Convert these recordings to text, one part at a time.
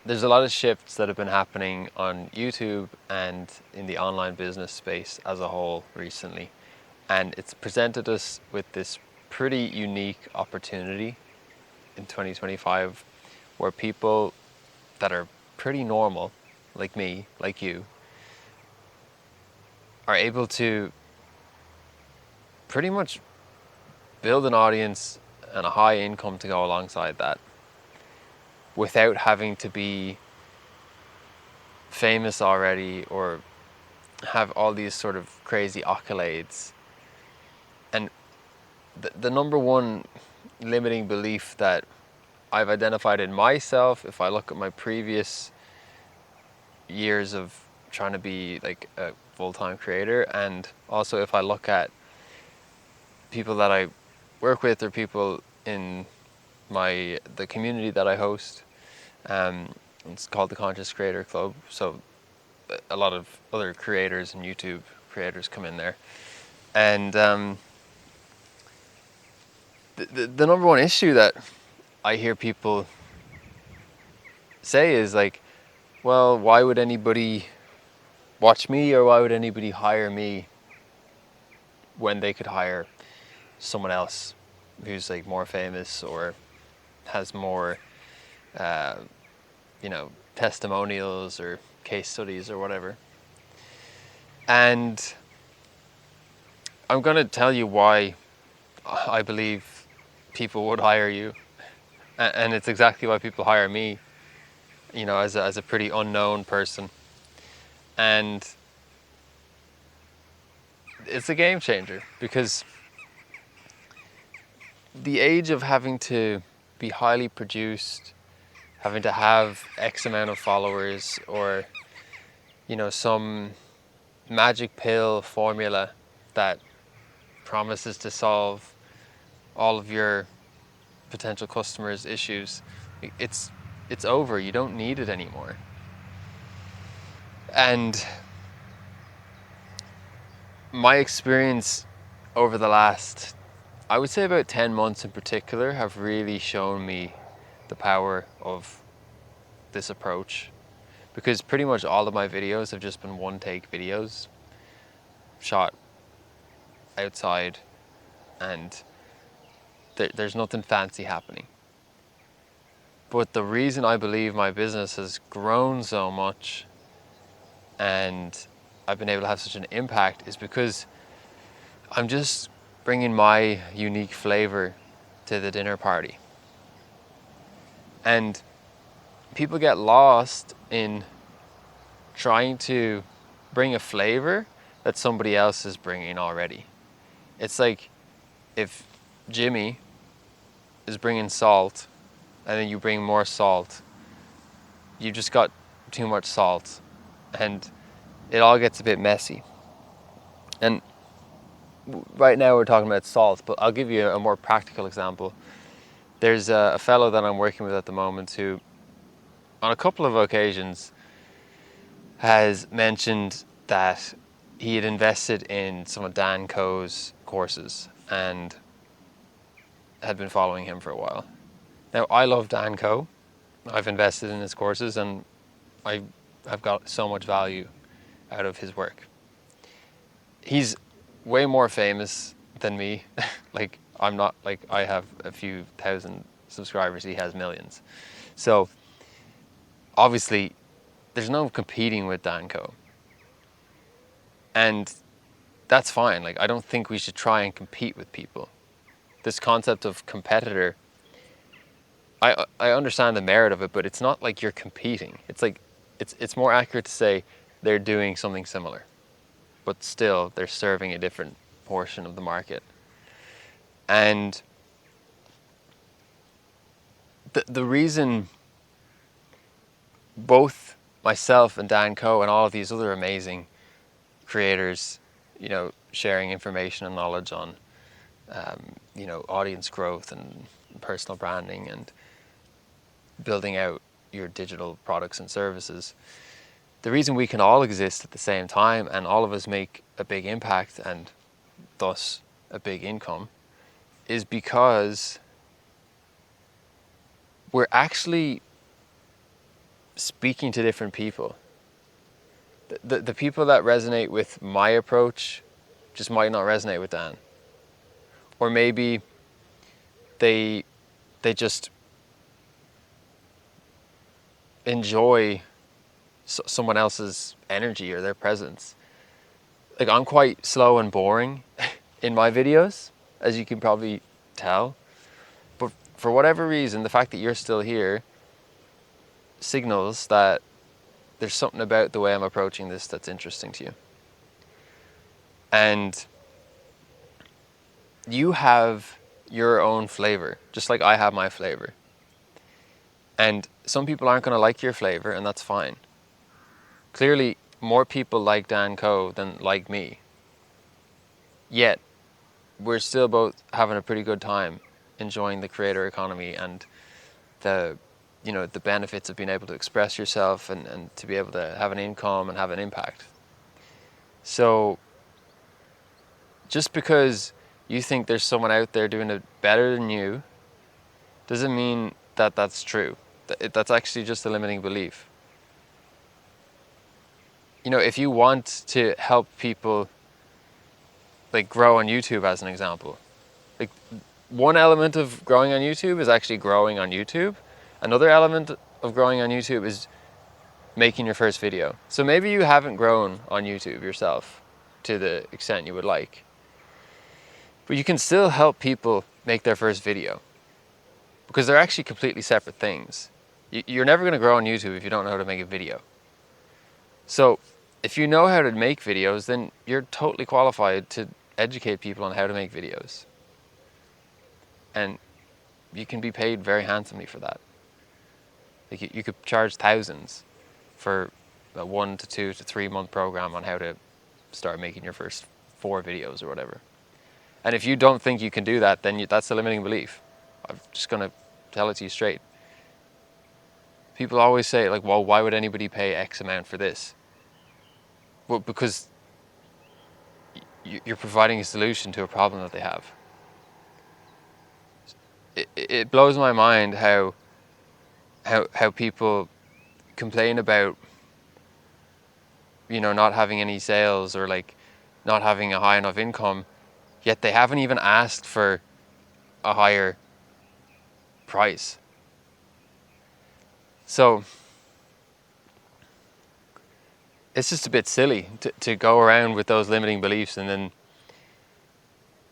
there's a lot of shifts that have been happening on YouTube and in the online business space as a whole recently. And it's presented us with this pretty unique opportunity in 2025 where people that are pretty normal, like me, like you, are able to pretty much build an audience and a high income to go alongside that without having to be famous already or have all these sort of crazy accolades. And the number one limiting belief that I've identified in myself, if I look at my previous years of trying to be like a full-time creator, and also if I look at people that I work with or people in the community that I host, it's called the Conscious Creator Club. So a lot of other creators and YouTube creators come in there, and the number one issue that I hear people say is like, well, why would anybody watch me, or why would anybody hire me when they could hire someone else who's like more famous or has more testimonials or case studies or whatever. And I'm going to tell you why I believe people would hire you, and it's exactly why people hire me, as a pretty unknown person. And it's a game changer, because the age of having to be highly produced, having to have X amount of followers, or some magic pill formula that promises to solve all of your potential customers' issues, it's over. You don't need it anymore. And my experience over the last, I would say about 10 months in particular, have really shown me the power of this approach, because pretty much all of my videos have just been one take videos shot outside, and there's nothing fancy happening. But the reason I believe my business has grown so much and I've been able to have such an impact is because I'm just bringing my unique flavor to the dinner party. And people get lost in trying to bring a flavor that somebody else is bringing already. It's like if Jimmy is bringing salt and then you bring more salt, you just got too much salt and it all gets a bit messy. And right now we're talking about salt, but I'll give you a more practical example. There's a fellow that I'm working with at the moment who, on a couple of occasions, has mentioned that he had invested in some of Dan Koe's courses and had been following him for a while. Now, I love Dan Koe. I've invested in his courses and I've got so much value out of his work. He's way more famous than me. Like, I'm not, like, I have a few thousand subscribers, he has millions. So obviously there's no competing with Dan Koe. And that's fine. Like, I don't think we should try and compete with people. This concept of competitor, I understand the merit of it, but it's not like you're competing. It's like, it's more accurate to say they're doing something similar, but still they're serving a different portion of the market. And the reason both myself and Dan Koe and all of these other amazing creators, sharing information and knowledge on, audience growth and personal branding and building out your digital products and services, the reason we can all exist at the same time and all of us make a big impact and thus a big income is because we're actually speaking to different people. The people that resonate with my approach just might not resonate with Dan. Or maybe they just enjoy someone else's energy or their presence. Like, I'm quite slow and boring in my videos, as you can probably tell. But for whatever reason, the fact that you're still here signals that there's something about the way I'm approaching this that's interesting to you. And you have your own flavor, just like I have my flavor. And some people aren't going to like your flavor, and that's fine. Clearly, more people like Dan Koe than like me. Yet, we're still both having a pretty good time enjoying the creator economy and the benefits of being able to express yourself and to be able to have an income and have an impact. So, just because you think there's someone out there doing it better than you doesn't mean that that's true. That's actually just a limiting belief. You know, if you want to help people like grow on YouTube, as an example, like, one element of growing on YouTube is actually growing on YouTube. Another element of growing on YouTube is making your first video. So maybe you haven't grown on YouTube yourself to the extent you would like, but you can still help people make their first video, because they're actually completely separate things. You're never going to grow on YouTube if you don't know how to make a video. So if you know how to make videos, then you're totally qualified to educate people on how to make videos. And you can be paid very handsomely for that. Like, you could charge thousands for a 1 to 2 to 3 month program on how to start making your first 4 videos or whatever. And if you don't think you can do that, then that's a limiting belief. I'm just going to tell it to you straight. People always say, like, well, why would anybody pay X amount for this? Well, because you're providing a solution to a problem that they have. It blows my mind how people complain about, you know, not having any sales or like not having a high enough income, yet they haven't even asked for a higher price. So it's just a bit silly to go around with those limiting beliefs and then,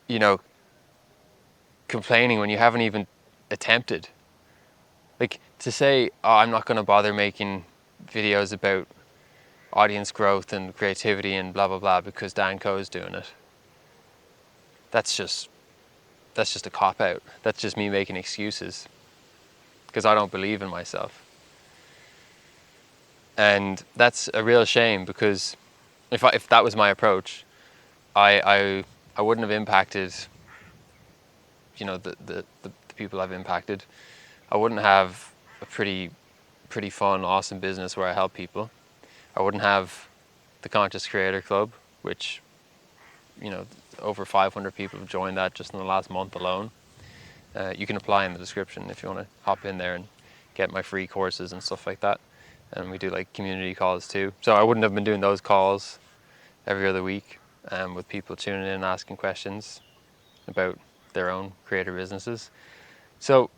you know, complaining when you haven't even attempted. Like, to say, oh, I'm not going to bother making videos about audience growth and creativity and blah blah blah because Dan Koe is doing it. That's just a cop out. That's just me making excuses because I don't believe in myself. And that's a real shame, because if that was my approach, I wouldn't have impacted, you know, the people I've impacted. I wouldn't have a pretty fun, awesome business where I help people. I wouldn't have the Conscious Creator Club, which, you know, over 500 people have joined that just in the last month alone. You can apply in the description if you want to hop in there and get my free courses and stuff like that. And we do like community calls too. So I wouldn't have been doing those calls every other week with people tuning in and asking questions about their own creator businesses. So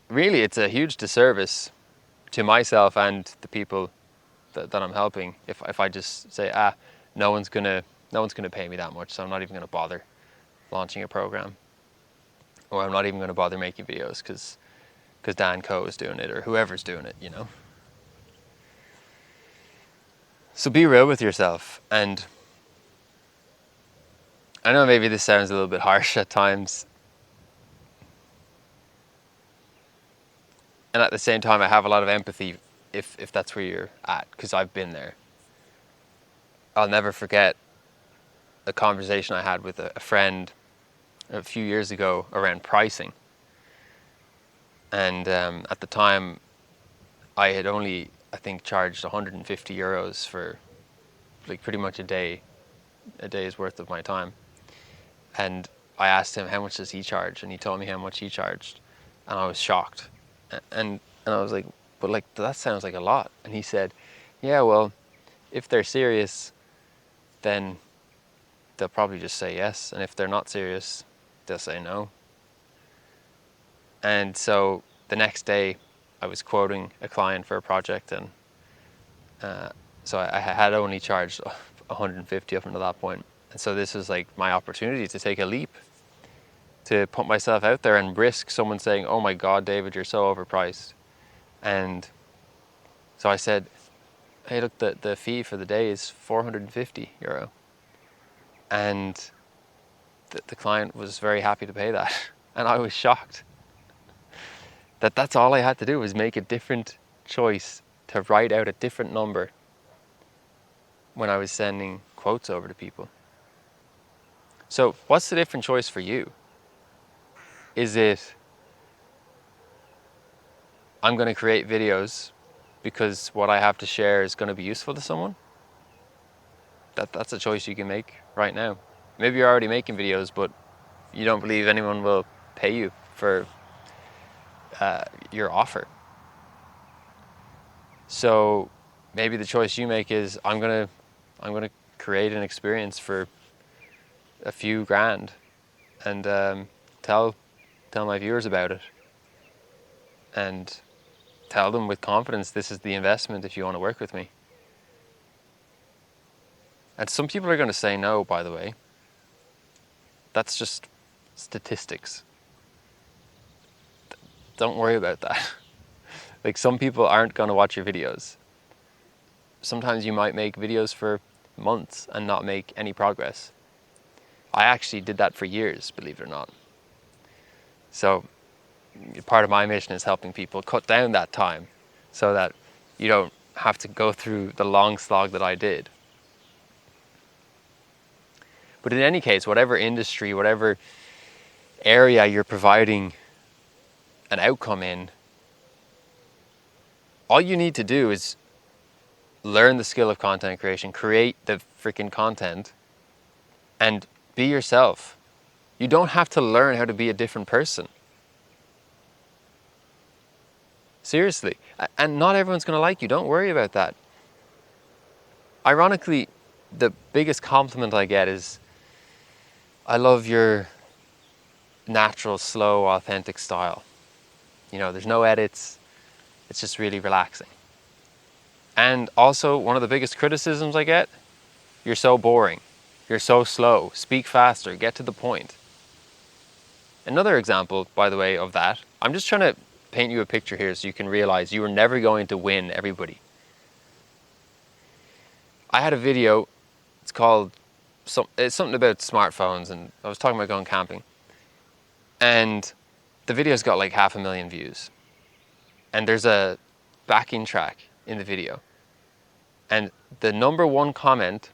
really, it's a huge disservice to myself and the people that I'm helping if I just say, no one's gonna pay me that much, so I'm not even gonna bother launching a program, or I'm not even gonna bother making videos because Dan Koe is doing it, or whoever's doing it, you know. So be real with yourself. And I know maybe this sounds a little bit harsh at times, and at the same time I have a lot of empathy if that's where you're at, because I've been there. I'll never forget a conversation I had with a friend a few years ago around pricing. And at the time I had only, I think, charged 150 euros for like pretty much a day's worth of my time. And I asked him how much does he charge, and he told me how much he charged, and I was shocked. And I was like, but like, that sounds like a lot. And he said, yeah, well, if they're serious, then they'll probably just say yes. And if they're not serious, they'll say no. And so the next day I was quoting a client for a project, and so I had only charged 150 up until that point. And so this was like my opportunity to take a leap, to put myself out there and risk someone saying, oh my God, David, you're so overpriced. And so I said, hey, look, the fee for the day is €450. And the client was very happy to pay that. And I was shocked that that's all I had to do, was make a different choice, to write out a different number when I was sending quotes over to people. So what's the different choice for you? Is it, I'm going to create videos because what I have to share is going to be useful to someone? That's a choice you can make right now. Maybe you're already making videos, but you don't believe anyone will pay you for your offer. So maybe the choice you make is, I'm gonna create an experience for a few grand, and tell my viewers about it, and tell them with confidence, this is the investment if you want to work with me. And some people are going to say no, by the way. That's just statistics. Don't worry about that. Like, some people aren't going to watch your videos. Sometimes you might make videos for months and not make any progress. I actually did that for years, believe it or not. So part of my mission is helping people cut down that time so that you don't have to go through the long slog that I did. But in any case, whatever industry, whatever area you're providing an outcome in, all you need to do is learn the skill of content creation, create the freaking content, and be yourself. You don't have to learn how to be a different person. Seriously. And not everyone's going to like you. Don't worry about that. Ironically, the biggest compliment I get is, I love your natural, slow, authentic style. You know, there's no edits. It's just really relaxing. And also, one of the biggest criticisms I get, you're so boring. You're so slow. Speak faster. Get to the point. Another example, by the way, of that, I'm just trying to paint you a picture here so you can realize you are never going to win everybody. I had a video, it's called, it's something about smartphones, and I was talking about going camping. And the video's got like 500,000 views. And there's a backing track in the video. And the number one comment,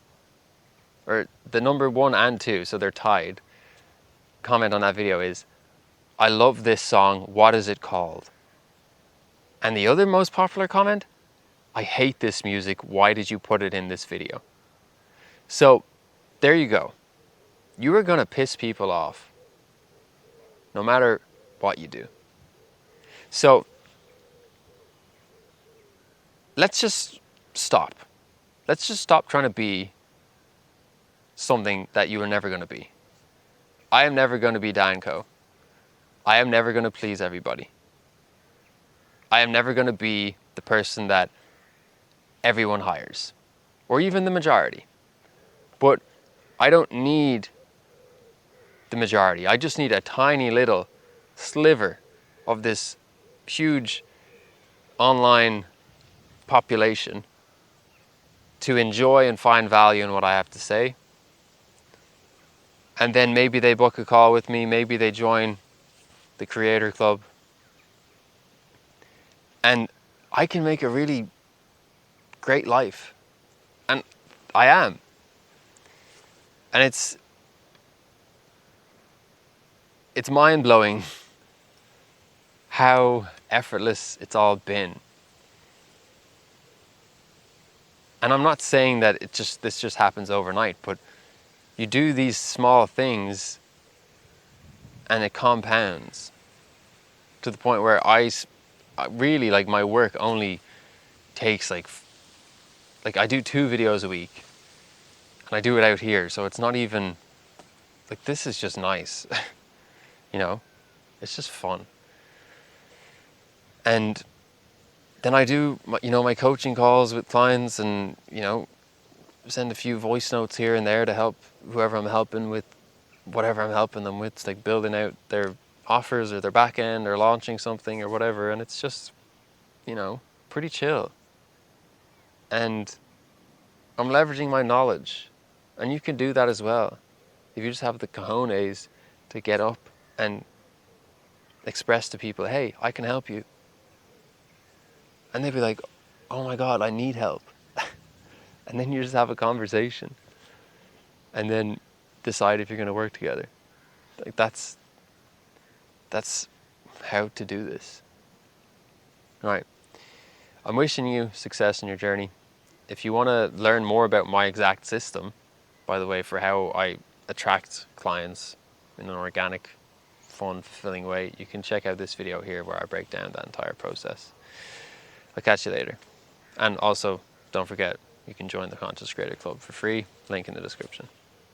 or the number 1 and 2, so they're tied, comment on that video is, I love this song, what is it called? And the other most popular comment, I hate this music, why did you put it in this video? So there you go. You are going to piss people off no matter what you do. So let's just stop. Let's just stop trying to be something that you are never going to be. I am never going to be Dan Koe. I am never going to please everybody. I am never going to be the person that everyone hires, or even the majority. But I don't need the majority. I just need a tiny little sliver of this huge online population to enjoy and find value in what I have to say. And then maybe they book a call with me, maybe they join the Creator Club. And I can make a really great life. And I am. And it's mind-blowing how effortless it's all been. And I'm not saying that this just happens overnight, but you do these small things and it compounds to the point where I really, like, my work only takes like I do 2 videos a week, and I do it out here, so it's not even like, this is just nice. You know, it's just fun. And then I do my, my coaching calls with clients, and send a few voice notes here and there to help whoever I'm helping with whatever I'm helping them with. It's like building out their offers or their back end or launching something or whatever, and it's just pretty chill. And I'm leveraging my knowledge, and you can do that as well if you just have the cojones to get up and express to people, hey, I can help you. And they'd be like, oh my God, I need help. And then you just have a conversation and then decide if you're going to work together. Like, that's how to do this. All right. I'm wishing you success in your journey. If you want to learn more about my exact system, by the way, for how I attract clients in an organic, fun, fulfilling way, you can check out this video here where I break down that entire process. I'll catch you later. And also, don't forget, you can join the Conscious Creator Club for free, link in the description.